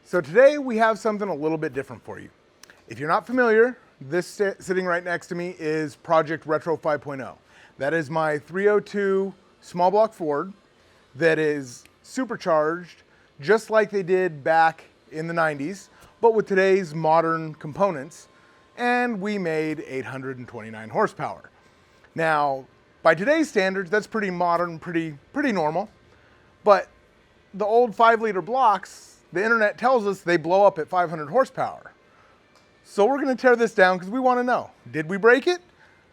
So today we have something a little bit different for you. If you're not familiar, this sitting right next to me is Project Retro 5.0. That is my 302 small block Ford that is supercharged just like they did back in the 90s, but with today's modern components, and we made 829 horsepower. Now, by today's standards, that's pretty modern, pretty normal, but the old 5-liter blocks, the internet tells us they blow up at 500 horsepower. So we're gonna tear this down because we wanna know, did we break it?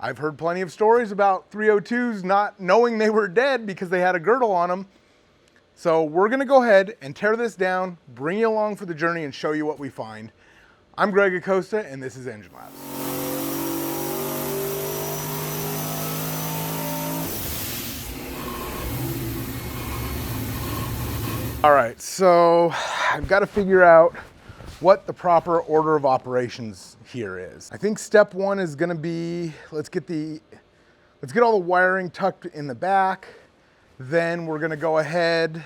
I've heard plenty of stories about 302s not knowing they were dead because they had a girdle on them. So we're gonna go ahead and tear this down, bring you along for the journey and show you what we find. I'm Greg Acosta and this is EngineLabs. All right, so I've got to figure out what the proper order of operations here is. I think step one is going to be, let's get all the wiring tucked in the back. Then we're going to go ahead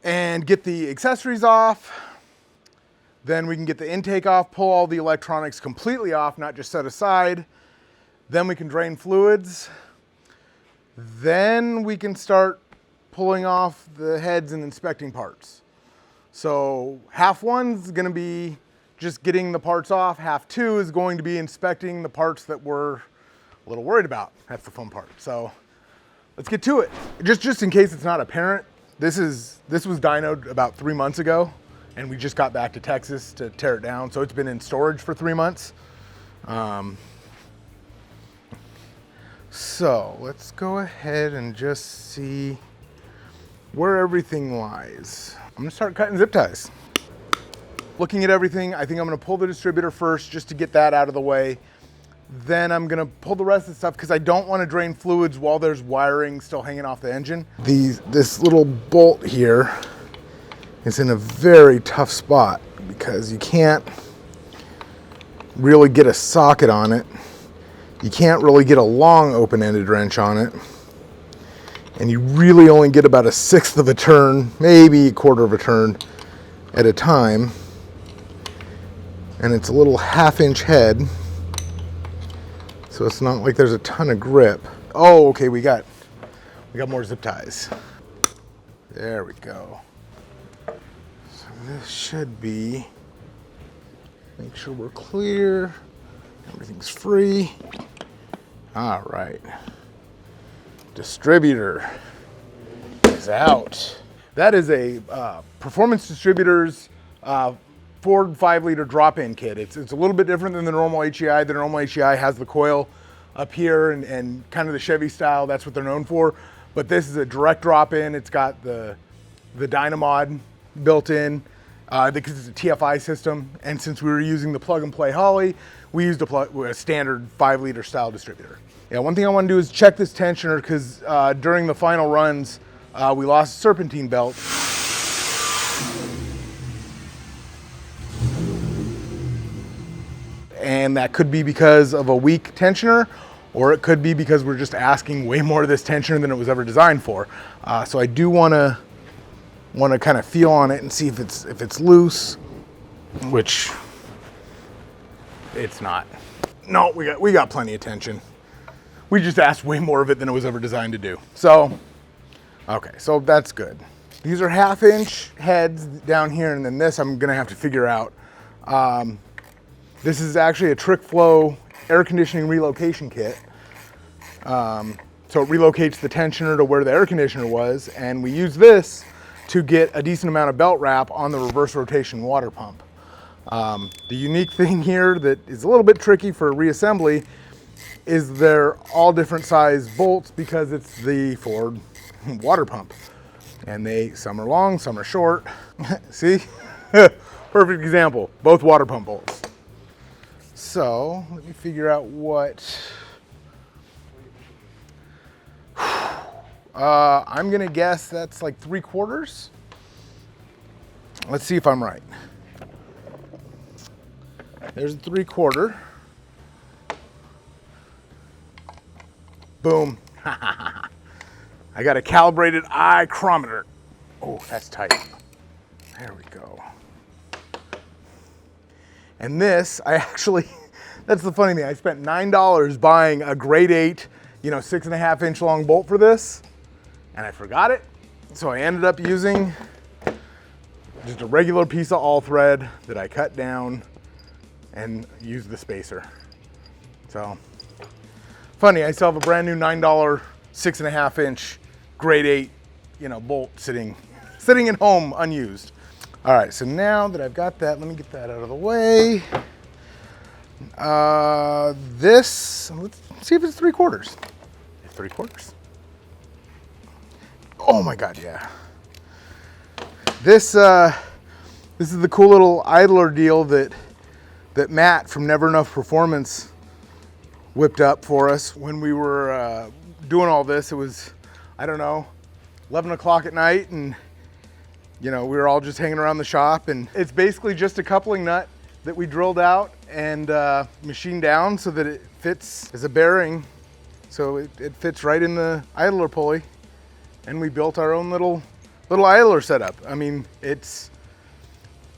and get the accessories off. Then we can get the intake off, pull all the electronics completely off, not just set aside. Then we can drain fluids. Then we can start pulling off the heads and inspecting parts. So half one's gonna be just getting the parts off. Half two is going to be inspecting the parts that we're a little worried about. That's the fun part. So let's get to it. Just in case it's not apparent, this was dynoed about 3 months ago, and we just got back to Texas to tear it down. So it's been in storage for 3 months. So let's go ahead and just see where everything lies. I'm gonna start cutting zip ties. Looking at everything, I think I'm gonna pull the distributor first just to get that out of the way. Then I'm gonna pull the rest of the stuff because I don't wanna drain fluids while there's wiring still hanging off the engine. This little bolt here is in a very tough spot because you can't really get a socket on it. You can't really get a long open-ended wrench on it. And you really only get about 1/6 of a turn, maybe 1/4 of a turn at a time. And it's a little 1/2-inch head, so it's not like there's a ton of grip. Oh, okay, we got more zip ties. There we go. So this should be, make sure we're clear, everything's free. All right. Distributor is out. That is a Performance Distributors Ford 5-liter drop-in kit. It's a little bit different than the normal HEI. The normal HEI has the coil up here and kind of the Chevy style. That's what they're known for. But this is a direct drop-in. It's got the Dyno mod built in because it's a TFI system. And since we were using the plug-and-play Holley, we used a standard 5-liter style distributor. Yeah, one thing I want to do is check this tensioner because during the final runs, we lost a serpentine belt. And that could be because of a weak tensioner, or it could be because we're just asking way more of this tensioner than it was ever designed for. So I do want to kind of feel on it and see if it's loose, which it's not. No, we got plenty of tension. We just asked way more of it than it was ever designed to do. So, okay, so that's good. These are 1/2-inch heads down here, and then this I'm gonna have to figure out. This is actually a Trick Flow air conditioning relocation kit. So it relocates the tensioner to where the air conditioner was, and we use this to get a decent amount of belt wrap on the reverse rotation water pump. The unique thing here that is a little bit tricky for reassembly is they're all different size bolts because it's the Ford water pump. And some are long, some are short. See? Perfect example, both water pump bolts. So let me figure out what, I'm gonna guess that's like 3/4. Let's see if I'm right. There's a 3/4. Boom. I got a calibrated icrometer. Oh, that's tight. There we go. And this, I actually, that's the funny thing. I spent $9 buying a grade 8, 6.5 inch long bolt for this, and I forgot it. So I ended up using just a regular piece of all thread that I cut down and used the spacer. So funny, I still have a brand new $9 6.5 inch grade 8, bolt sitting at home unused. All right, so now that I've got that, let me get that out of the way. Let's see if it's 3/4. It's 3/4. Oh my God, yeah. This is the cool little idler deal that Matt from Never Enough Performance whipped up for us when we were doing all this. It was, I don't know, 11 o'clock at night, and we were all just hanging around the shop, and it's basically just a coupling nut that we drilled out and machined down so that it fits as a bearing, so it fits right in the idler pulley, and we built our own little idler setup. I mean,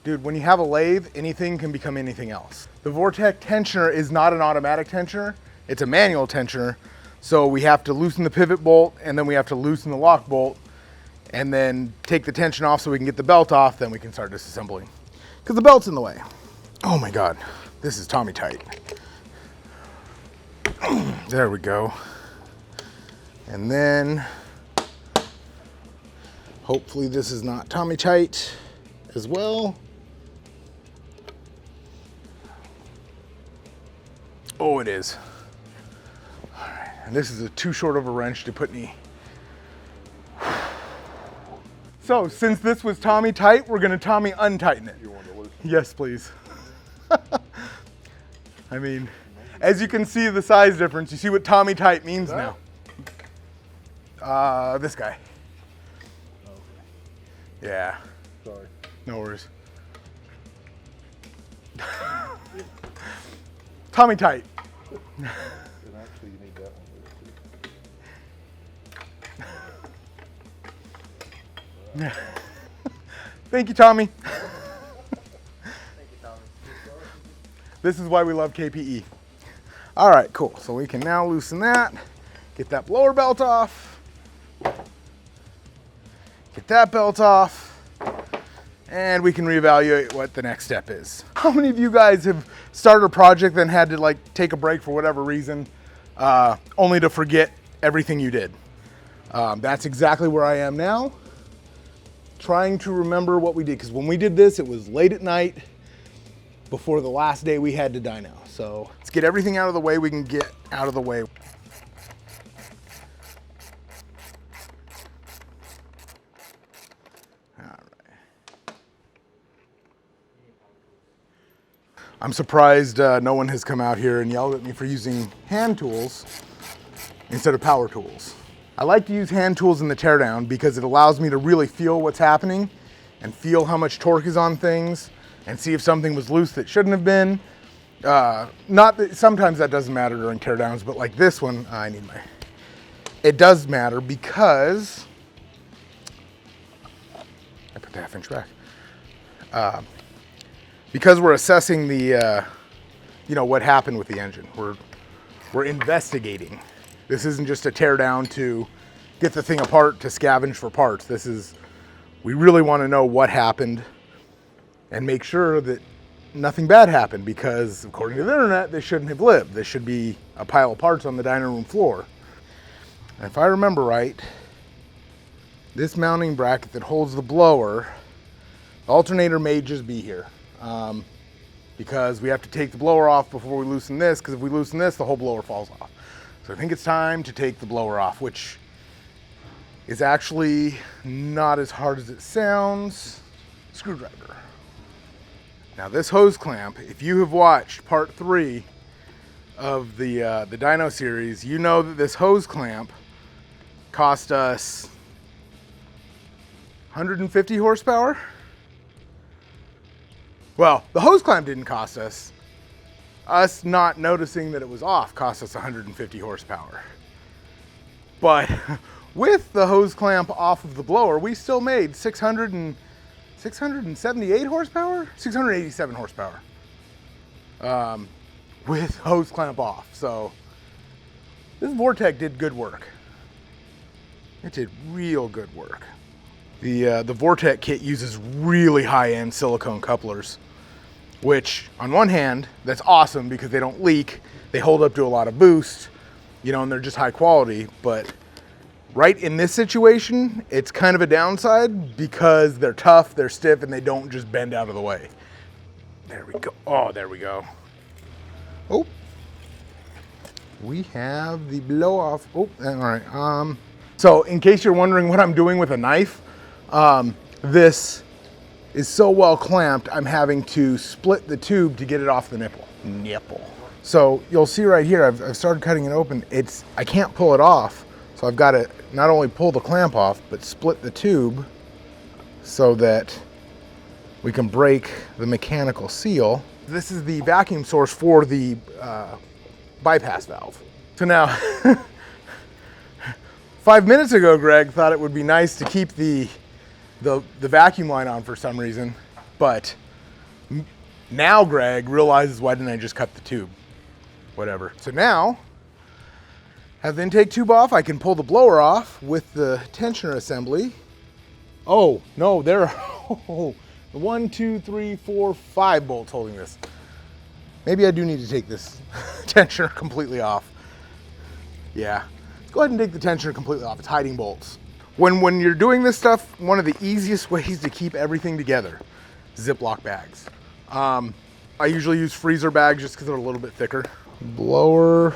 dude, when you have a lathe, anything can become anything else. The Vortec tensioner is not an automatic tensioner, it's a manual tensioner, so we have to loosen the pivot bolt, and then we have to loosen the lock bolt, and then take the tension off so we can get the belt off, then we can start disassembling. Because the belt's in the way. Oh my God, this is Tommy tight. There we go. And then, hopefully this is not Tommy tight as well. Oh, it is. All right, and this is too short of a wrench to put any. So, since this was Tommy tight, we're gonna Tommy untighten it. You want to loosen? Yes, please. I mean, as you can see the size difference, you see what Tommy tight means now. This guy. Okay. Yeah. Sorry. No worries. Tommy tight. And actually, you need that one there too. Thank you, Tommy. Thank you, Tommy. This is why we love KPE. All right, cool. So we can now loosen that, get that blower belt off, get that belt off, and we can reevaluate what the next step is. How many of you guys have started a project then had to take a break for whatever reason, only to forget everything you did? That's exactly where I am now, trying to remember what we did. Because when we did this, it was late at night before the last day we had to Dyno. So let's get everything out of the way we can get out of the way. I'm surprised no one has come out here and yelled at me for using hand tools instead of power tools. I like to use hand tools in the teardown because it allows me to really feel what's happening and feel how much torque is on things and see if something was loose that shouldn't have been. Not that sometimes that doesn't matter during teardowns, but like this one, it does matter because I put the 1/2 inch back. Because we're assessing the, what happened with the engine. We're investigating. This isn't just a tear down to get the thing apart to scavenge for parts. We really want to know what happened and make sure that nothing bad happened, because according to the internet, they shouldn't have lived. This should be a pile of parts on the dyno room floor. And if I remember right, this mounting bracket that holds the blower, the alternator may just be here. Because we have to take the blower off before we loosen this, because if we loosen this, the whole blower falls off. So I think it's time to take the blower off, which is actually not as hard as it sounds. Screwdriver. Now this hose clamp, if you have watched part 3 of the dyno series, you know that this hose clamp cost us 150 horsepower. Well, the hose clamp didn't cost us. Us not noticing that it was off cost us 150 horsepower. But with the hose clamp off of the blower, we still made 600 and 678 horsepower? 687 horsepower. With hose clamp off. So this Vortec did good work. It did real good work. The Vortec kit uses really high-end silicone couplers, which on one hand, that's awesome because they don't leak, they hold up to a lot of boost, you know, and they're just high quality. But right in this situation, it's kind of a downside because they're tough, they're stiff, and they don't just bend out of the way. There we go. Oh, there we go. Oh, we have the blow off. Oh, all right. So in case you're wondering what I'm doing with a knife, this is so well clamped, I'm having to split the tube to get it off the nipple. So you'll see right here, I've started cutting it open. I can't pull it off. So I've got to not only pull the clamp off, but split the tube so that we can break the mechanical seal. This is the vacuum source for the bypass valve. So now, 5 minutes ago, Greg thought it would be nice to keep the vacuum line on for some reason, but now Greg realizes, why didn't I just cut the tube? Whatever. So now, have the intake tube off, I can pull the blower off with the tensioner assembly. Oh, no, there are 1, 2, 3, 4, 5 bolts holding this. Maybe I do need to take this tensioner completely off. Yeah. Go ahead and take the tensioner completely off. It's hiding bolts. When you're doing this stuff, one of the easiest ways to keep everything together, Ziploc bags. I usually use freezer bags just because they're a little bit thicker. Blower.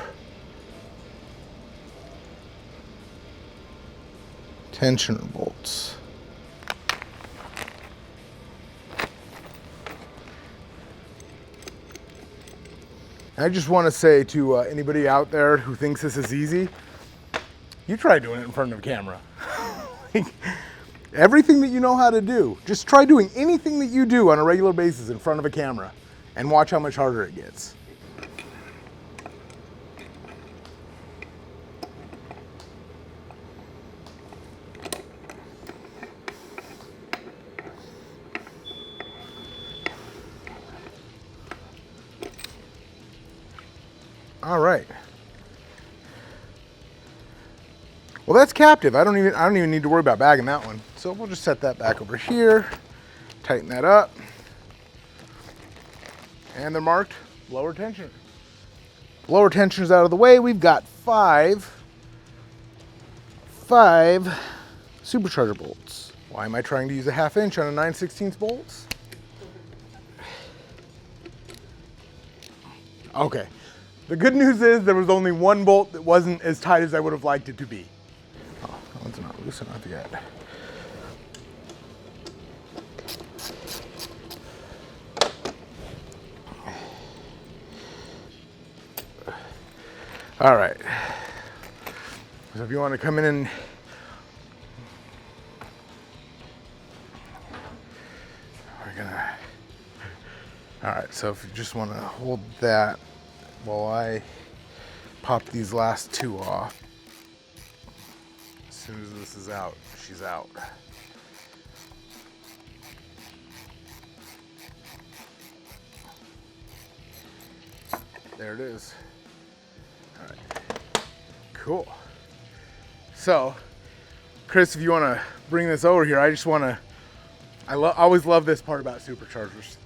Tensioner bolts. I just want to say to anybody out there who thinks this is easy, you try doing it in front of a camera. Everything that you know how to do, just try doing anything that you do on a regular basis in front of a camera and watch how much harder it gets. All right. Well, that's captive. I don't even need to worry about bagging that one. So we'll just set that back over here, tighten that up, and they're marked lower tensioner. Lower tensioner's out of the way. We've got five supercharger bolts. Why am I trying to use a 1/2 inch on a 9/16 bolts? Okay. The good news is there was only one bolt that wasn't as tight as I would have liked it to be. Oh, that one's not loose enough yet. All right. So if you want to come in and all right, so if you just want to hold that while I pop these last two off. As soon as this is out, she's out. There it is. All right, cool. So, Chris, if you want to bring this over here, I just want to, I always love this part about superchargers.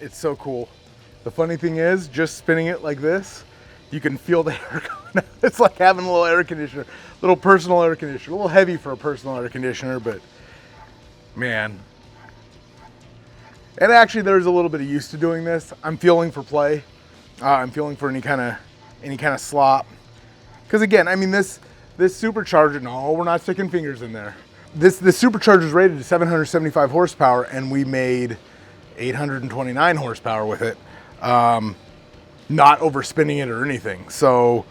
It's so cool. The funny thing is, just spinning it like this, you can feel the air coming out. It's like having a little air conditioner, little personal air conditioner. A little heavy for a personal air conditioner, but man. And actually, there's a little bit of use to doing this. I'm feeling for play. I'm feeling for any kind of slop. Because again, I mean, this supercharger, no, we're not sticking fingers in there. This supercharger is rated to 775 horsepower, and we made 829 horsepower with it. Not overspinning it or anything. So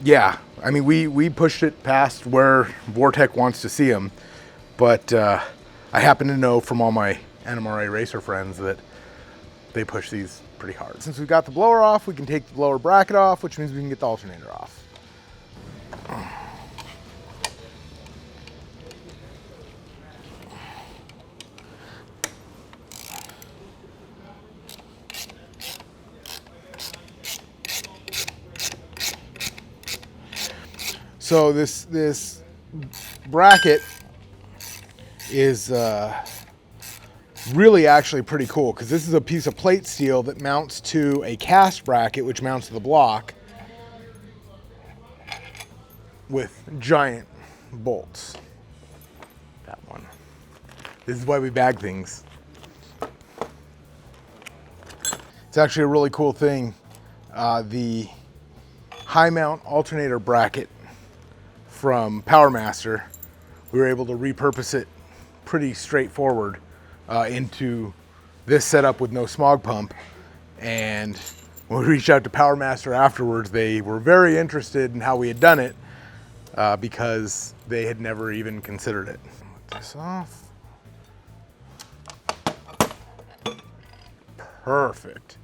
yeah, I mean, we pushed it past where Vortec wants to see them, but I happen to know from all my NMRA racer friends that they push these pretty hard. Since we've got the blower off, we can take the blower bracket off, which means we can get the alternator off. So this bracket is really actually pretty cool because this is a piece of plate steel that mounts to a cast bracket, which mounts to the block with giant bolts. That one. This is why we bag things. It's actually a really cool thing. The high mount alternator bracket from PowerMaster, we were able to repurpose it pretty straightforward into this setup with no smog pump. And when we reached out to PowerMaster afterwards, they were very interested in how we had done it because they had never even considered it. Put this off. Perfect.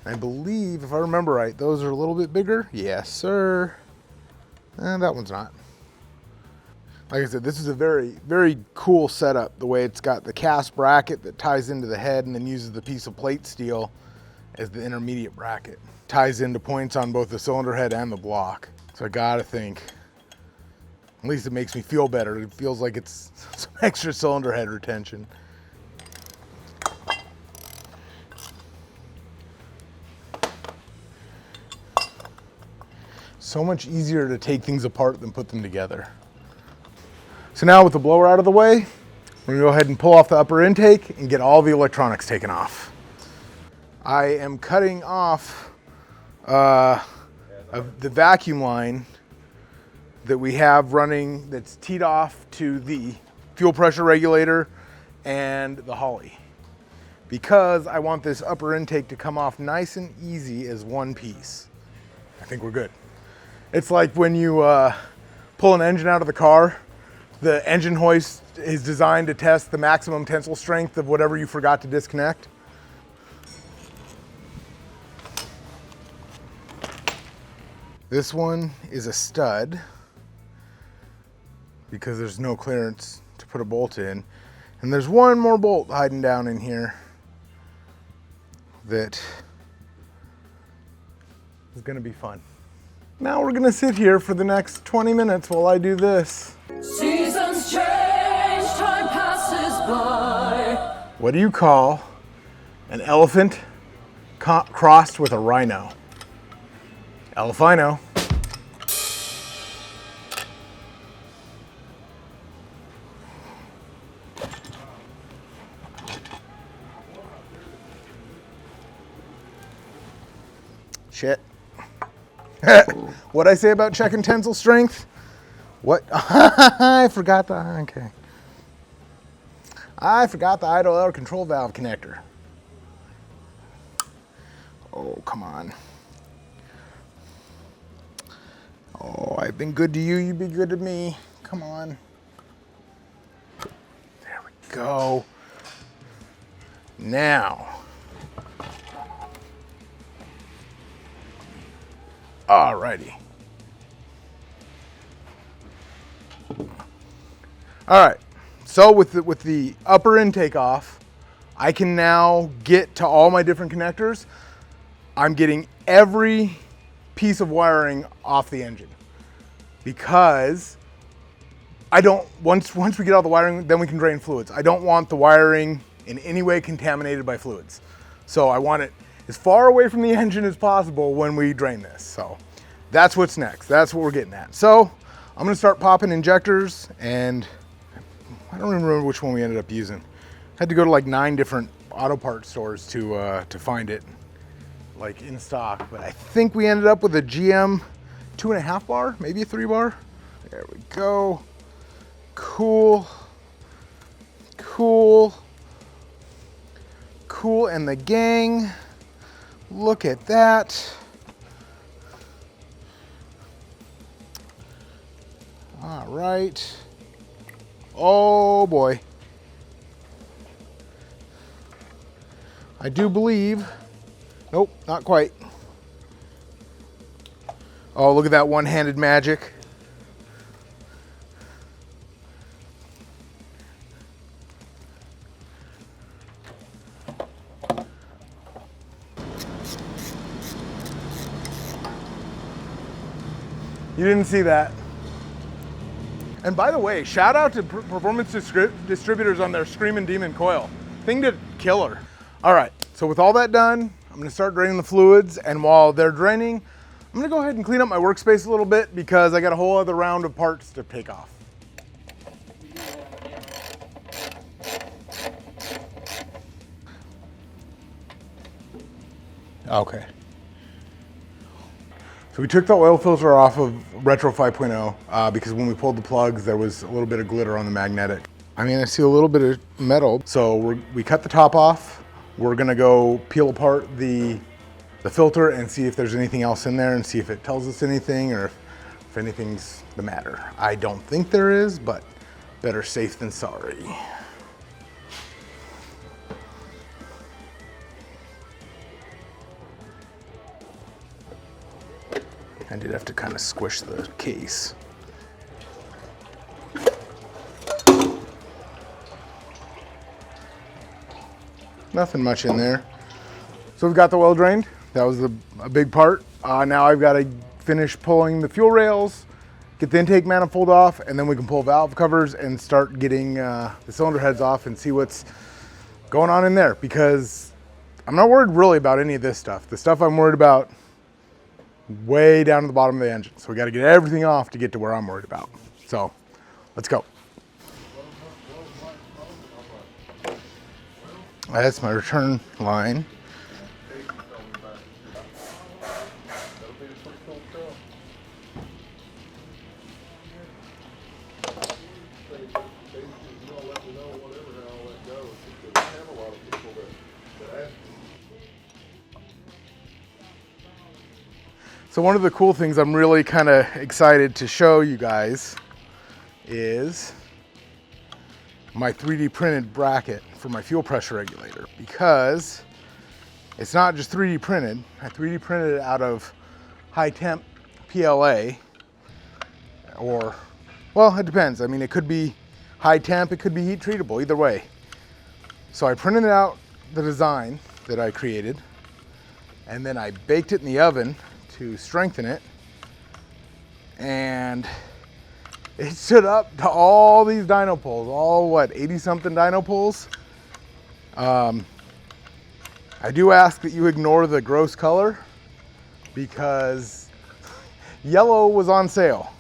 I believe, if I remember right, those are a little bit bigger. Yes, sir. And that one's not. Like I said, this is a very, very cool setup. The way it's got the cast bracket that ties into the head and then uses the piece of plate steel as the intermediate bracket. Ties into points on both the cylinder head and the block. So I gotta think, at least it makes me feel better. It feels like it's some extra cylinder head retention. So much easier to take things apart than put them together. So now with the blower out of the way, we're gonna go ahead and pull off the upper intake and get all the electronics taken off. I am cutting off the vacuum line that we have running that's teed off to the fuel pressure regulator and the Holly, because I want this upper intake to come off nice and easy as one piece. I think we're good. It's like when you pull an engine out of the car, the engine hoist is designed to test the maximum tensile strength of whatever you forgot to disconnect. This one is a stud because there's no clearance to put a bolt in. And there's one more bolt hiding down in here that is gonna be fun. Now we're gonna sit here for the next 20 minutes while I do this. Seasons change, time passes by. What do you call an elephant crossed with a rhino? Elephino. Shit. What'd I say about checking tensile strength? What? I forgot the, okay. I forgot the idle air control valve connector. Oh, come on. Oh, I've been good to you, you be good to me. Come on. There we go. Now. Alrighty. All right, so with the upper intake off, I can now get to all my different connectors. I'm getting every piece of wiring off the engine because I don't, once we get all the wiring, then we can drain fluids. I don't want the wiring in any way contaminated by fluids. So I want it as far away from the engine as possible when we drain this. So that's what's next. That's what we're getting at. So I'm gonna start popping injectors, and I don't even remember which one we ended up using. Had to go to like 9 different auto parts stores to find it, like in stock. But I think we ended up with a GM 2.5 bar, maybe a 3 bar. There we go. Cool, cool, cool, and the gang. Look at that. All right. Oh boy. I do believe, nope, not quite. Oh, look at that one-handed magic. You didn't see that. And by the way, shout out to Performance Distributors on their Screamin' Demon coil. Thing did killer. All right, so with all that done, I'm gonna start draining the fluids, and while they're draining, I'm gonna go ahead and clean up my workspace a little bit because I got a whole other round of parts to take off. Okay. So we took the oil filter off of Retro 5.0 because when we pulled the plugs, there was a little bit of glitter on the magnetic. I mean, I see a little bit of metal. So we cut the top off. We're gonna go peel apart the filter and see if there's anything else in there and see if it tells us anything or if anything's the matter. I don't think there is, but better safe than sorry. I did have to kind of squish the case. Nothing much in there. So we've got the oil drained. That was a big part. Now I've got to finish pulling the fuel rails, get the intake manifold off, and then we can pull valve covers and start getting the cylinder heads off and see what's going on in there, because I'm not worried really about any of this stuff. The stuff I'm worried about way down to the bottom of the engine. So we got to get everything off to get to where I'm worried about. So let's go. That's my return line. So one of the cool things I'm really kind of excited to show you guys is my 3D printed bracket for my fuel pressure regulator, because it's not just 3D printed. I 3D printed it out of high temp PLA, or, well, it depends. I mean, it could be high temp, it could be heat treatable, either way. So I printed out the design that I created, and then I baked it in the oven to strengthen it, and it stood up to all these dyno poles, all what, 80 something dyno poles. I do ask that you ignore the gross color because yellow was on sale.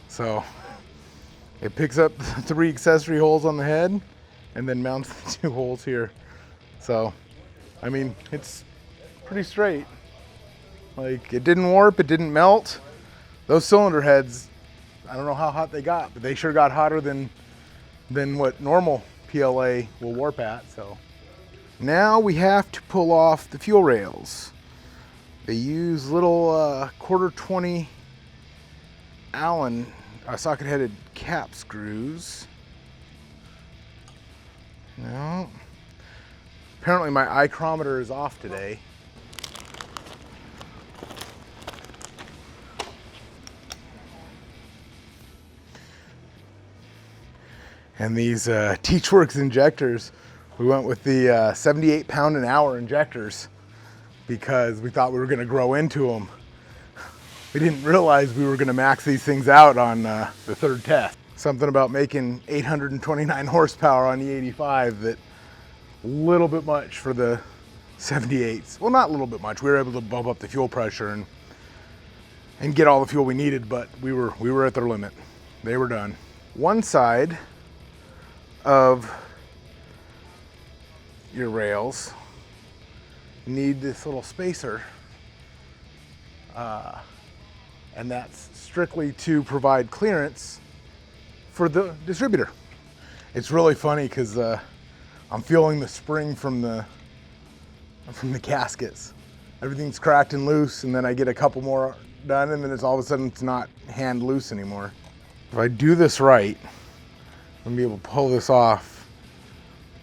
So it picks up the 3 accessory holes on the head and then mounts the 2 holes here. So, I mean, it's pretty straight. Like, it didn't warp, it didn't melt. Those cylinder heads, I don't know how hot they got, but they sure got hotter than what normal PLA will warp at. So now we have to pull off the fuel rails. They use little quarter 20 Allen socket-headed cap screws. No. Apparently my ichrometer is off today. And these Teachworks injectors, we went with the 78 pound an hour injectors because we thought we were going to grow into them. We didn't realize we were going to max these things out on the 3rd test. Something about making 829 horsepower on the 85 that a little bit much for the 78s. Well, not a little bit much. We were able to bump up the fuel pressure and get all the fuel we needed, but we were at their limit. They were done. One side of your rails need this little spacer, and that's strictly to provide clearance for the distributor. It's really funny because I'm feeling the spring from the gaskets. Everything's cracked and loose, and then I get a couple more done, and then it's all of a sudden it's not hand loose anymore. If I do this right, I'm gonna be able to pull this off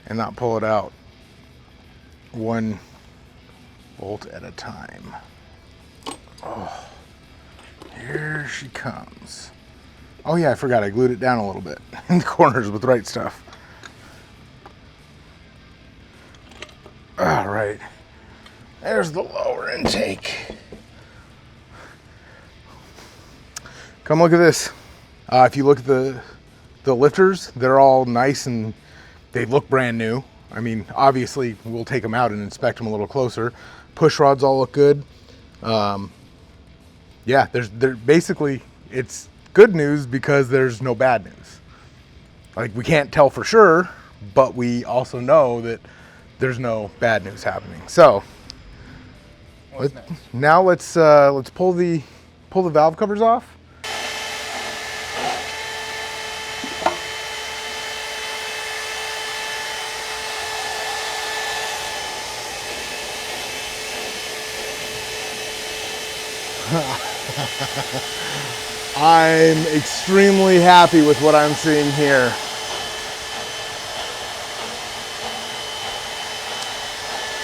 and not pull it out 1 bolt at a time. Oh, here she comes. Oh yeah, I forgot I glued it down a little bit in the corners with right stuff. All right, there there's the lower intake. Come look at this. If you look at the lifters, they're all nice and they look brand new. I mean, obviously we'll take them out and inspect them a little closer. Push rods all look good. Yeah, they're basically, it's good news because there's no bad news. Like, we can't tell for sure, but we also know that there's no bad news happening. So now let's pull the valve covers off. I'm extremely happy with what I'm seeing here.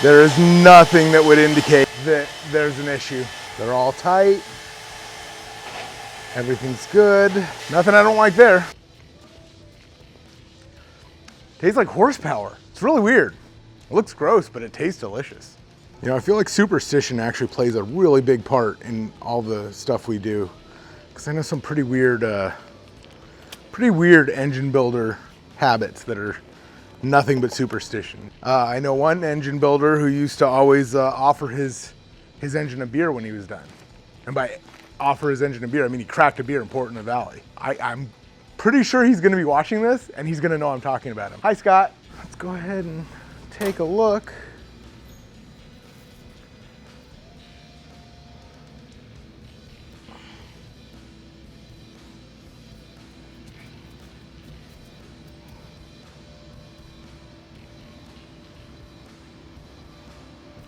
There is nothing that would indicate that there's an issue. They're all tight. Everything's good. Nothing I don't like there. Tastes like horsepower. It's really weird. It looks gross, but it tastes delicious. You know, I feel like superstition actually plays a really big part in all the stuff we do. Because I know some pretty weird engine builder habits that are nothing but superstition. I know one engine builder who used to always offer his engine a beer when he was done. And by offer his engine a beer, I mean he cracked a beer and poured it in the valley. I'm pretty sure he's gonna be watching this and he's gonna know I'm talking about him. Hi, Scott. Let's go ahead and take a look.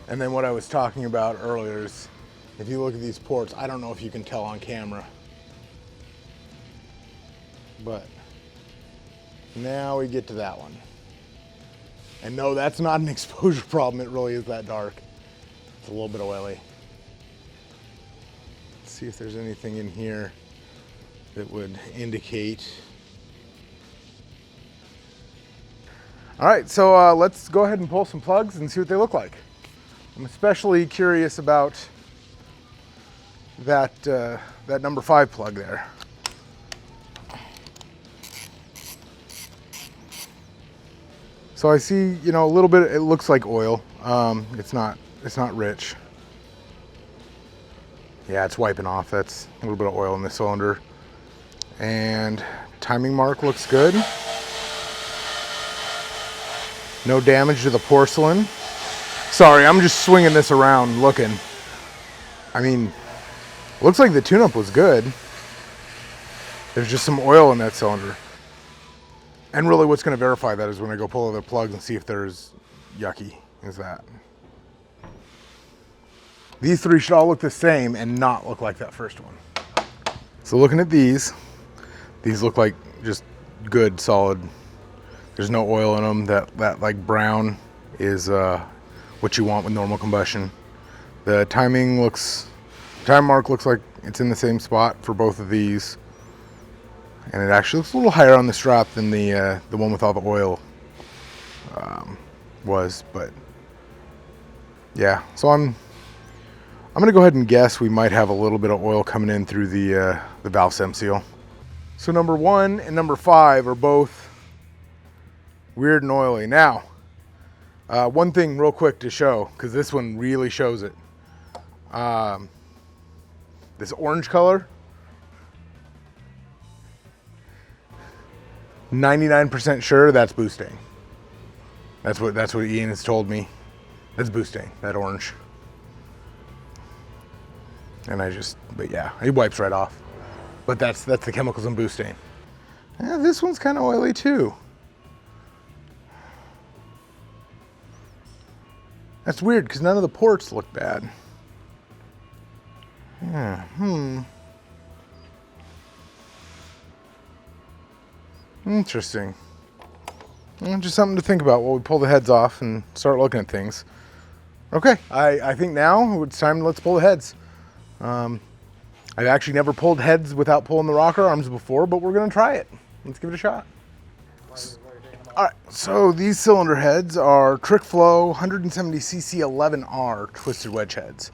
And then what I was talking about earlier is, if you look at these ports, I don't know if you can tell on camera, but now we get to that one. And no, that's not an exposure problem. It really is that dark. It's a little bit oily. Let's see if there's anything in here that would indicate. All right, so let's go ahead and pull some plugs and see what they look like. I'm especially curious about that number 5 plug there. So I see, you know, a little bit. It looks like oil. It's not rich. Yeah, it's wiping off. That's a little bit of oil in the cylinder. And timing mark looks good. No damage to the porcelain. Sorry, I'm just swinging this around looking. I mean, looks like the tune-up was good. There's just some oil in that cylinder. And really what's gonna verify that is when I go pull other plugs and see if there's yucky, is that. These 3 should all look the same and not look like that first one. So looking at these look like just good, solid. There's no oil in them. That like brown is what you want with normal combustion. The time mark looks like it's in the same spot for both of these. And it actually looks a little higher on the strap than the one with all the oil was, but yeah. So I'm gonna go ahead and guess we might have a little bit of oil coming in through the valve stem seal. So number 1 and number 5 are both weird and oily. Now, one thing real quick to show, because this one really shows it. This orange color, 99% sure that's boosting. That's what Ian has told me. That's boosting, that orange. And but yeah, it wipes right off. But that's the chemicals in boosting. Yeah, this one's kind of oily too. That's weird because none of the ports look bad. Yeah, Interesting. Just something to think about while we pull the heads off and start looking at things. Okay, I think now it's time, let's pull the heads. I've actually never pulled heads without pulling the rocker arms before, but we're gonna try it. Let's give it a shot. All right, so these cylinder heads are Trick Flow 170cc 11R twisted wedge heads.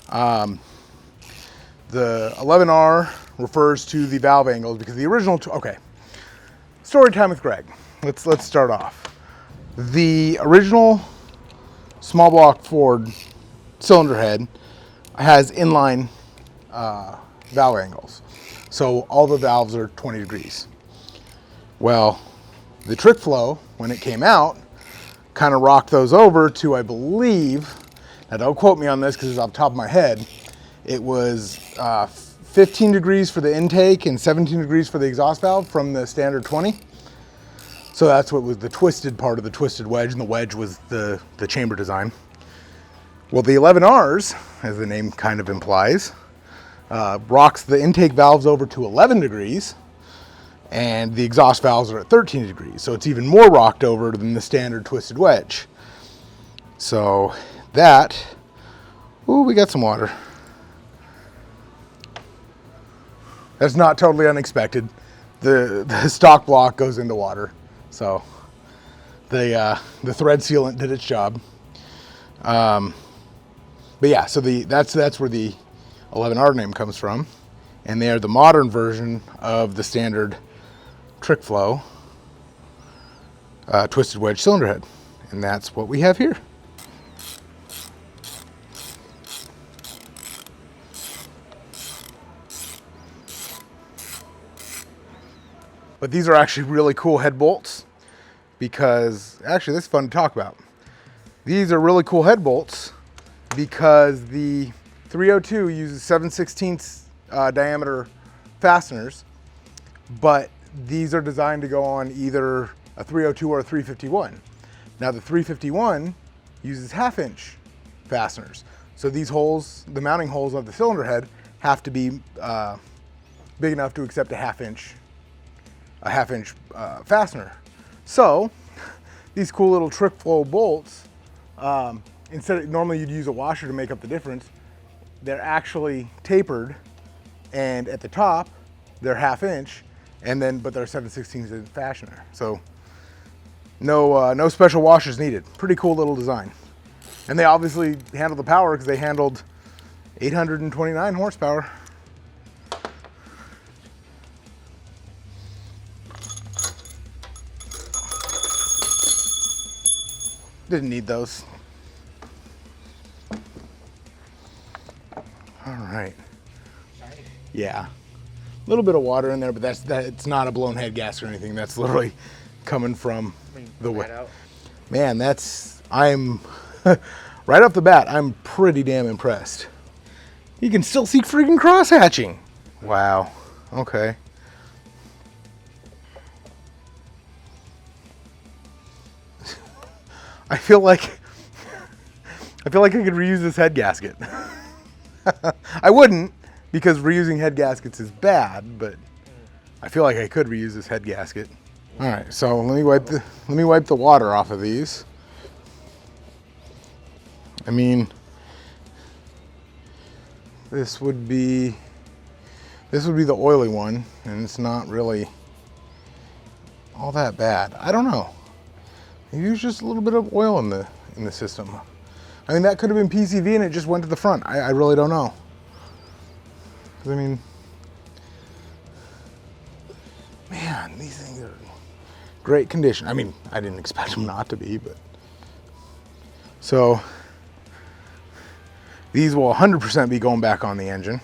The 11R refers to the valve angles because the original, okay, story time with Greg. Let's start off. The original small block Ford cylinder head has inline valve angles. So all the valves are 20 degrees. Well, the Trick Flow, when it came out, kind of rocked those over to, I believe, now don't quote me on this because it's off the top of my head, it was 15 degrees for the intake and 17 degrees for the exhaust valve from the standard 20. So that's what was the twisted part of the twisted wedge, and the wedge was the chamber design. Well, the 11Rs, as the name kind of implies, rocks the intake valves over to 11 degrees, and the exhaust valves are at 13 degrees. So it's even more rocked over than the standard twisted wedge. So that, ooh, we got some water. That's not totally unexpected. The stock block goes into water. So the thread sealant did its job. But yeah, so that's where the 11R name comes from. And they are the modern version of the standard Trick Flow twisted wedge cylinder head. And that's what we have here. But these are actually really cool head bolts because, actually this is fun to talk about. These are really cool head bolts because the 302 uses 7/16 diameter fasteners, but these are designed to go on either a 302 or a 351. Now the 351 uses 1/2 inch fasteners. So these holes, the mounting holes of the cylinder head, have to be big enough to accept a 1/2 inch fastener. So these cool little Trick Flow bolts, normally you'd use a washer to make up the difference, they're actually tapered, and at the top they're 1/2 inch, and then but they're 7/16 inch fastener. So no special washers needed. Pretty cool little design. And they obviously handle the power because they handled 829 horsepower. Didn't need those. All right. Yeah, a little bit of water in there, but it's not a blown head gasket or anything. That's literally coming from the way. Man, I'm right off the bat, I'm pretty damn impressed. You can still see freaking cross hatching. Wow. Okay. I feel like I could reuse this head gasket. I wouldn't, because reusing head gaskets is bad, but I feel like I could reuse this head gasket. All right, so let me wipe the water off of these. I mean, this would be the oily one, and it's not really all that bad. I don't know. Maybe there's just a little bit of oil in the system. I mean, that could have been PCV and it just went to the front. I really don't know. I mean, man, these things are great condition. I mean, I didn't expect them not to be, but. So, these will 100% be going back on the engine.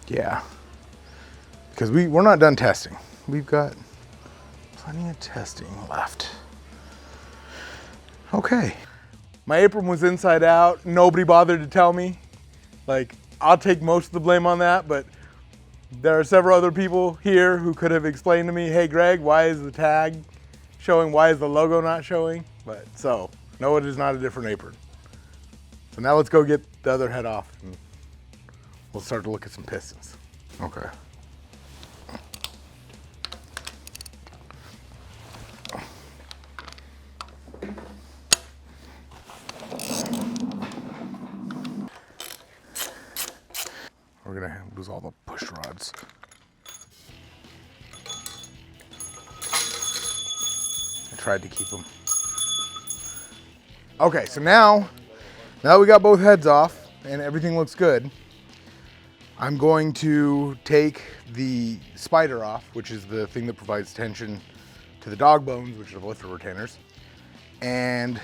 Yeah, because we're not done testing. We've got plenty of testing left. Okay. My apron was inside out. Nobody bothered to tell me. Like, I'll take most of the blame on that, but there are several other people here who could have explained to me, hey Greg, why is the tag showing? Why is the logo not showing? But so, no, it is not a different apron. So now let's go get the other head off and we'll start to look at some pistons. Okay. We're gonna lose all the push rods. tried to keep them. Okay, so now we got both heads off and everything looks good, I'm going to take the spider off, which is the thing that provides tension to the dog bones, which are the lifter retainers. And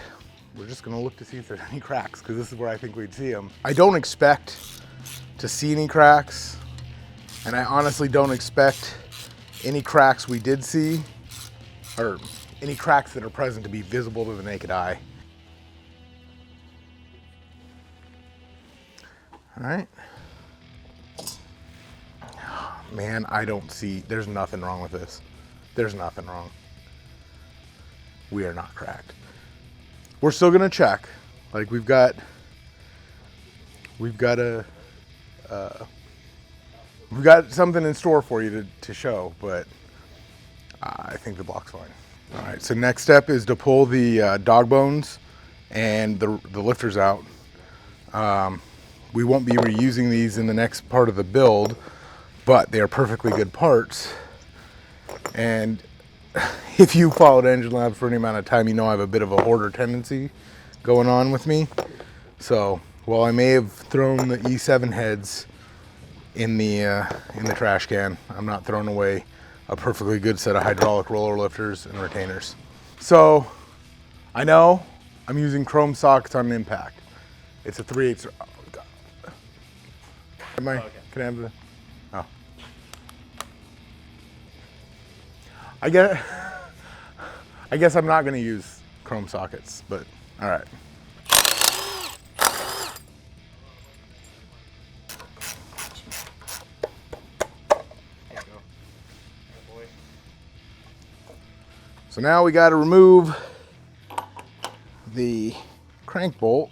we're just gonna look to see if there's any cracks, because this is where I think we'd see them. I don't expect to see any cracks, and I honestly don't expect any cracks we did see, or any cracks that are present to be visible to the naked eye. All right. Man, I don't see, there's nothing wrong with this. There's nothing wrong. We are not cracked. We're still gonna check. Like we've got something in store for you to show, but I think the block's fine. All right, so next step is to pull the dog bones and the lifters out. We won't be reusing these in the next part of the build, but they are perfectly good parts. And if you followed EngineLabs for any amount of time, you know I have a bit of a hoarder tendency going on with me. So while I may have thrown the E7 heads in the trash can, I'm not throwing away a perfectly good set of hydraulic roller lifters and retainers. So I know I'm using chrome sockets on impact. It's a 3/8. Oh, God. Can I have the? Oh. I guess I'm not going to use chrome sockets, but all right. So now we got to remove the crank bolt.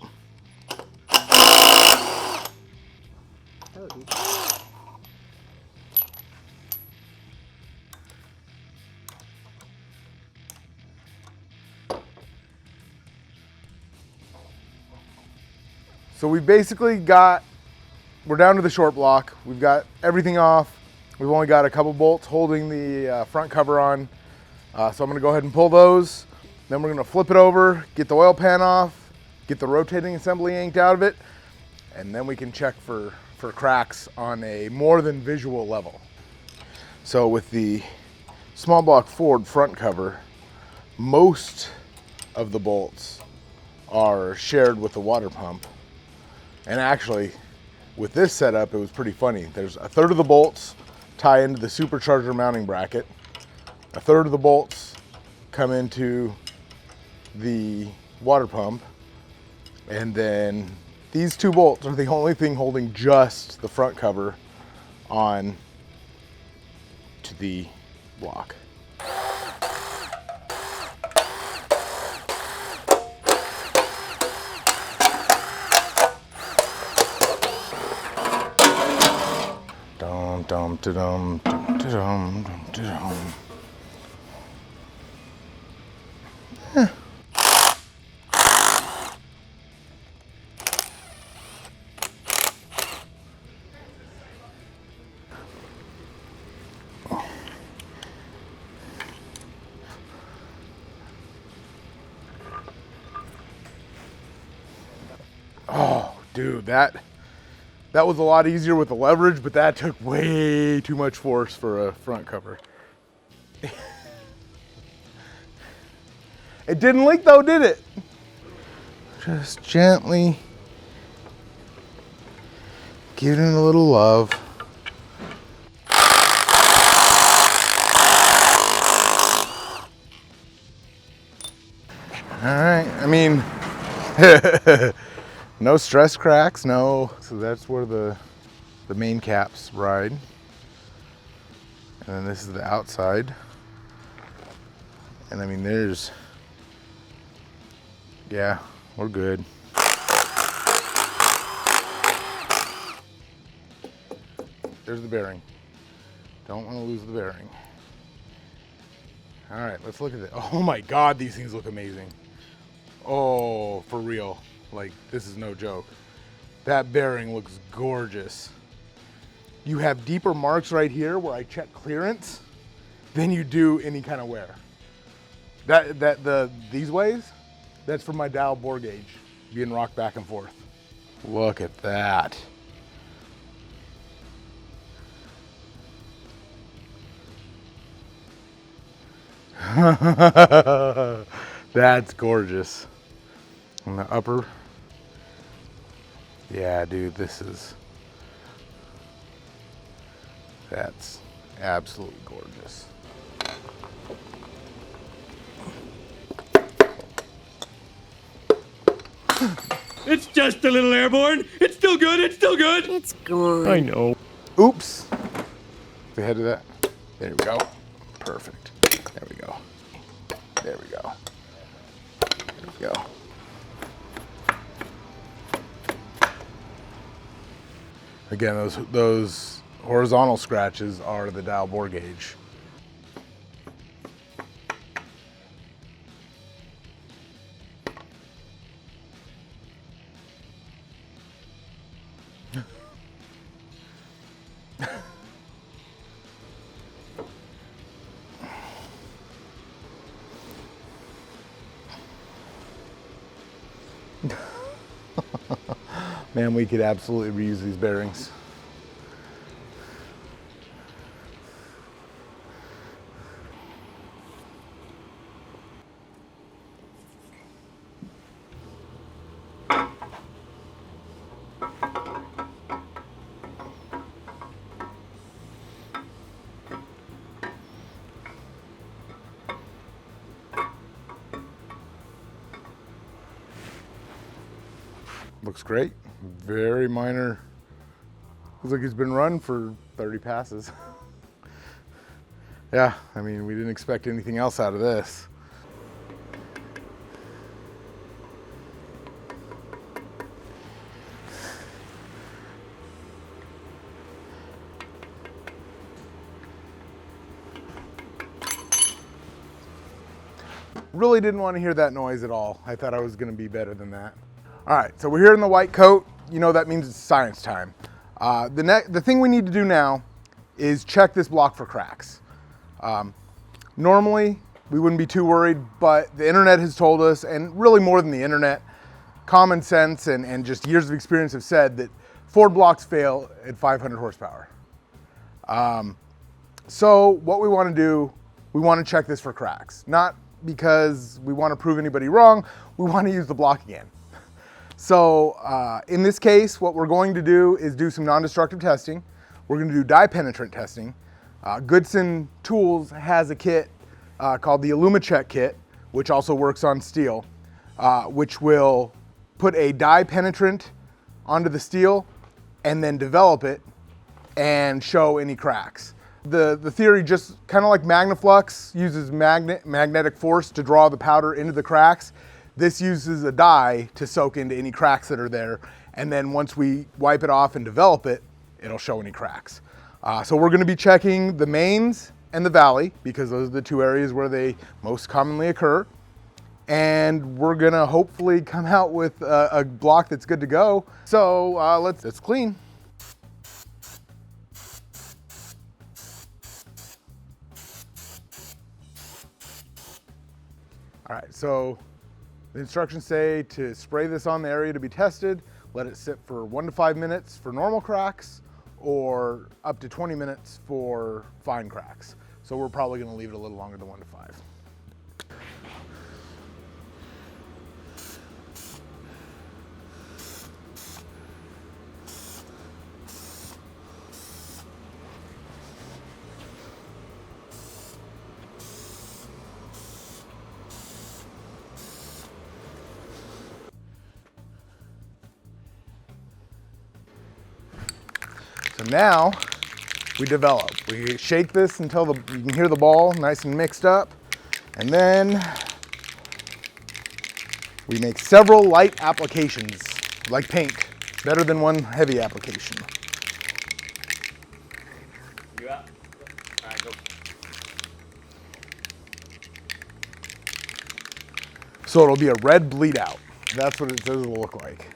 So we basically we're down to the short block. We've got everything off. We've only got a couple bolts holding the front cover on. So I'm gonna go ahead and pull those. Then we're gonna flip it over, get the oil pan off, get the rotating assembly yanked out of it, and then we can check for cracks on a more than visual level. So with the small block Ford front cover, most of the bolts are shared with the water pump. And actually, with this setup, it was pretty funny. There's a third of the bolts tie into the supercharger mounting bracket. A third of the bolts come into the water pump. And then these two bolts are the only thing holding just the front cover on to the block. Dum dum dum dum dum dum. Oh, dude, that was a lot easier with the leverage, but that took way too much force for a front cover. It didn't leak though, did it? Just gently giving it a little love. All right, I mean, no stress cracks, no. So that's where the main caps ride. And then this is the outside. And I mean, yeah, we're good. There's the bearing. Don't want to lose the bearing. All right, let's look at it. Oh my God, these things look amazing. Oh, for real. Like, this is no joke. That bearing looks gorgeous. You have deeper marks right here where I check clearance than you do any kind of wear. These ways, that's for my dial bore gauge being rocked back and forth. Look at that. That's gorgeous. On the upper. Yeah, dude, that's absolutely gorgeous. It's just a little airborne. It's still good. It's still good. It's gone. I know. Oops. The head of that. There we go. Perfect. There we go. There we go. There we go. Again, those horizontal scratches are the dial bore gauge. Man, we could absolutely reuse these bearings. Looks great. Very minor. Looks like he's been run for 30 passes. Yeah, I mean, we didn't expect anything else out of this. Really didn't want to hear that noise at all. I thought I was going to be better than that. All right, so we're here in the white coat. You know that means it's science time. The thing we need to do now is check this block for cracks. Normally, we wouldn't be too worried, but the internet has told us, and really more than the internet, common sense and just years of experience have said that Ford blocks fail at 500 horsepower. So what we want to do, we want to check this for cracks. Not because we want to prove anybody wrong, we want to use the block again. So in this case, what we're going to do is do some non-destructive testing. We're going to do dye penetrant testing. Goodson Tools has a kit called the IllumaCheck kit, which also works on steel, which will put a dye penetrant onto the steel and then develop it and show any cracks. The theory, just kind of like Magnaflux uses magnetic force to draw the powder into the cracks, this uses a dye to soak into any cracks that are there, and then once we wipe it off and develop it, it'll show any cracks. So we're going to be checking the mains and the valley, because those are the two areas where they most commonly occur, and we're going to hopefully come out with a block that's good to go. So let's clean. All right, so the instructions say to spray this on the area to be tested, let it sit for 1 to 5 minutes for normal cracks, or up to 20 minutes for fine cracks. So we're probably going to leave it a little longer than 1 to 5. So now we develop. We shake this until you can hear the ball nice and mixed up. And then we make several light applications, like paint. Better than one heavy application. You up? All right, go. So it'll be a red bleed out. That's what it says it'll look like.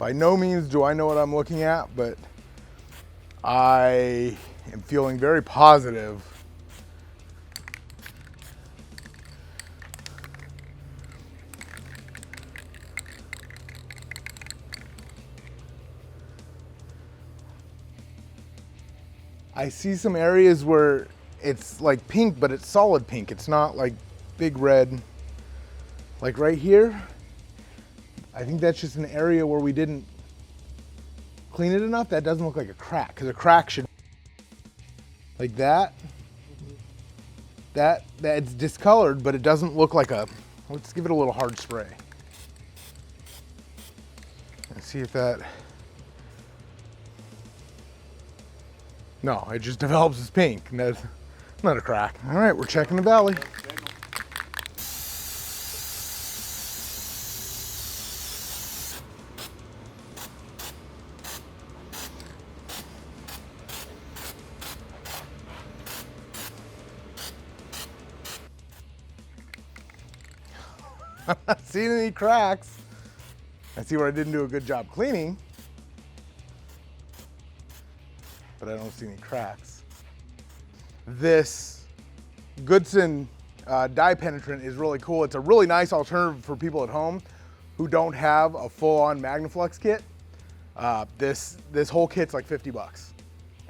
By no means do I know what I'm looking at, but I am feeling very positive I see some areas where it's like pink, but it's solid pink. It's not like big red. Like right here, I think that's just an area where we didn't clean it enough. That doesn't look like a crack, because a crack should, like that. That's discolored, but it doesn't look like a, let's give it a little hard spray. Let's see if that, no, it just develops as pink. That's not a crack. All right, we're checking the valley. I'm not seeing any cracks. I see where I didn't do a good job cleaning, but I don't see any cracks. This Goodson dye penetrant is really cool. It's a really nice alternative for people at home who don't have a full-on Magnaflux kit. This whole kit's like 50 bucks.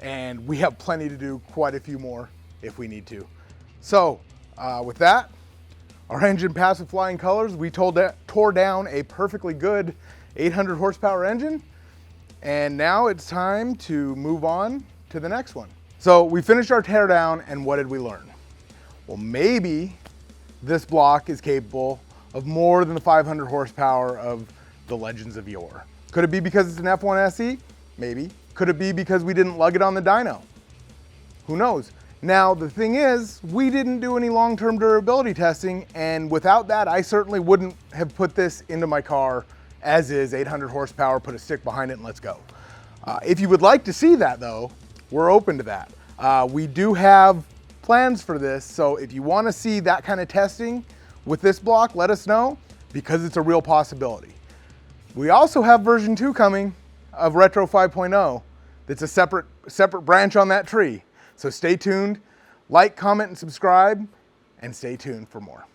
And we have plenty to do quite a few more if we need to. So with that, our engine passed with flying colors. We tore down a perfectly good 800 horsepower engine. And now it's time to move on to the next one. So we finished our teardown, and what did we learn? Well, maybe this block is capable of more than the 500 horsepower of the Legends of yore. Could it be because it's an F1 SE? Maybe. Could it be because we didn't lug it on the dyno? Who knows? Now, the thing is, we didn't do any long-term durability testing, and without that, I certainly wouldn't have put this into my car as is, 800 horsepower, put a stick behind it, and let's go. If you would like to see that, though, we're open to that. We do have plans for this, so if you want to see that kind of testing with this block, let us know, because it's a real possibility. We also have version 2 coming of Retro 5.0. That's a separate branch on that tree. So stay tuned, like, comment, and subscribe, and stay tuned for more.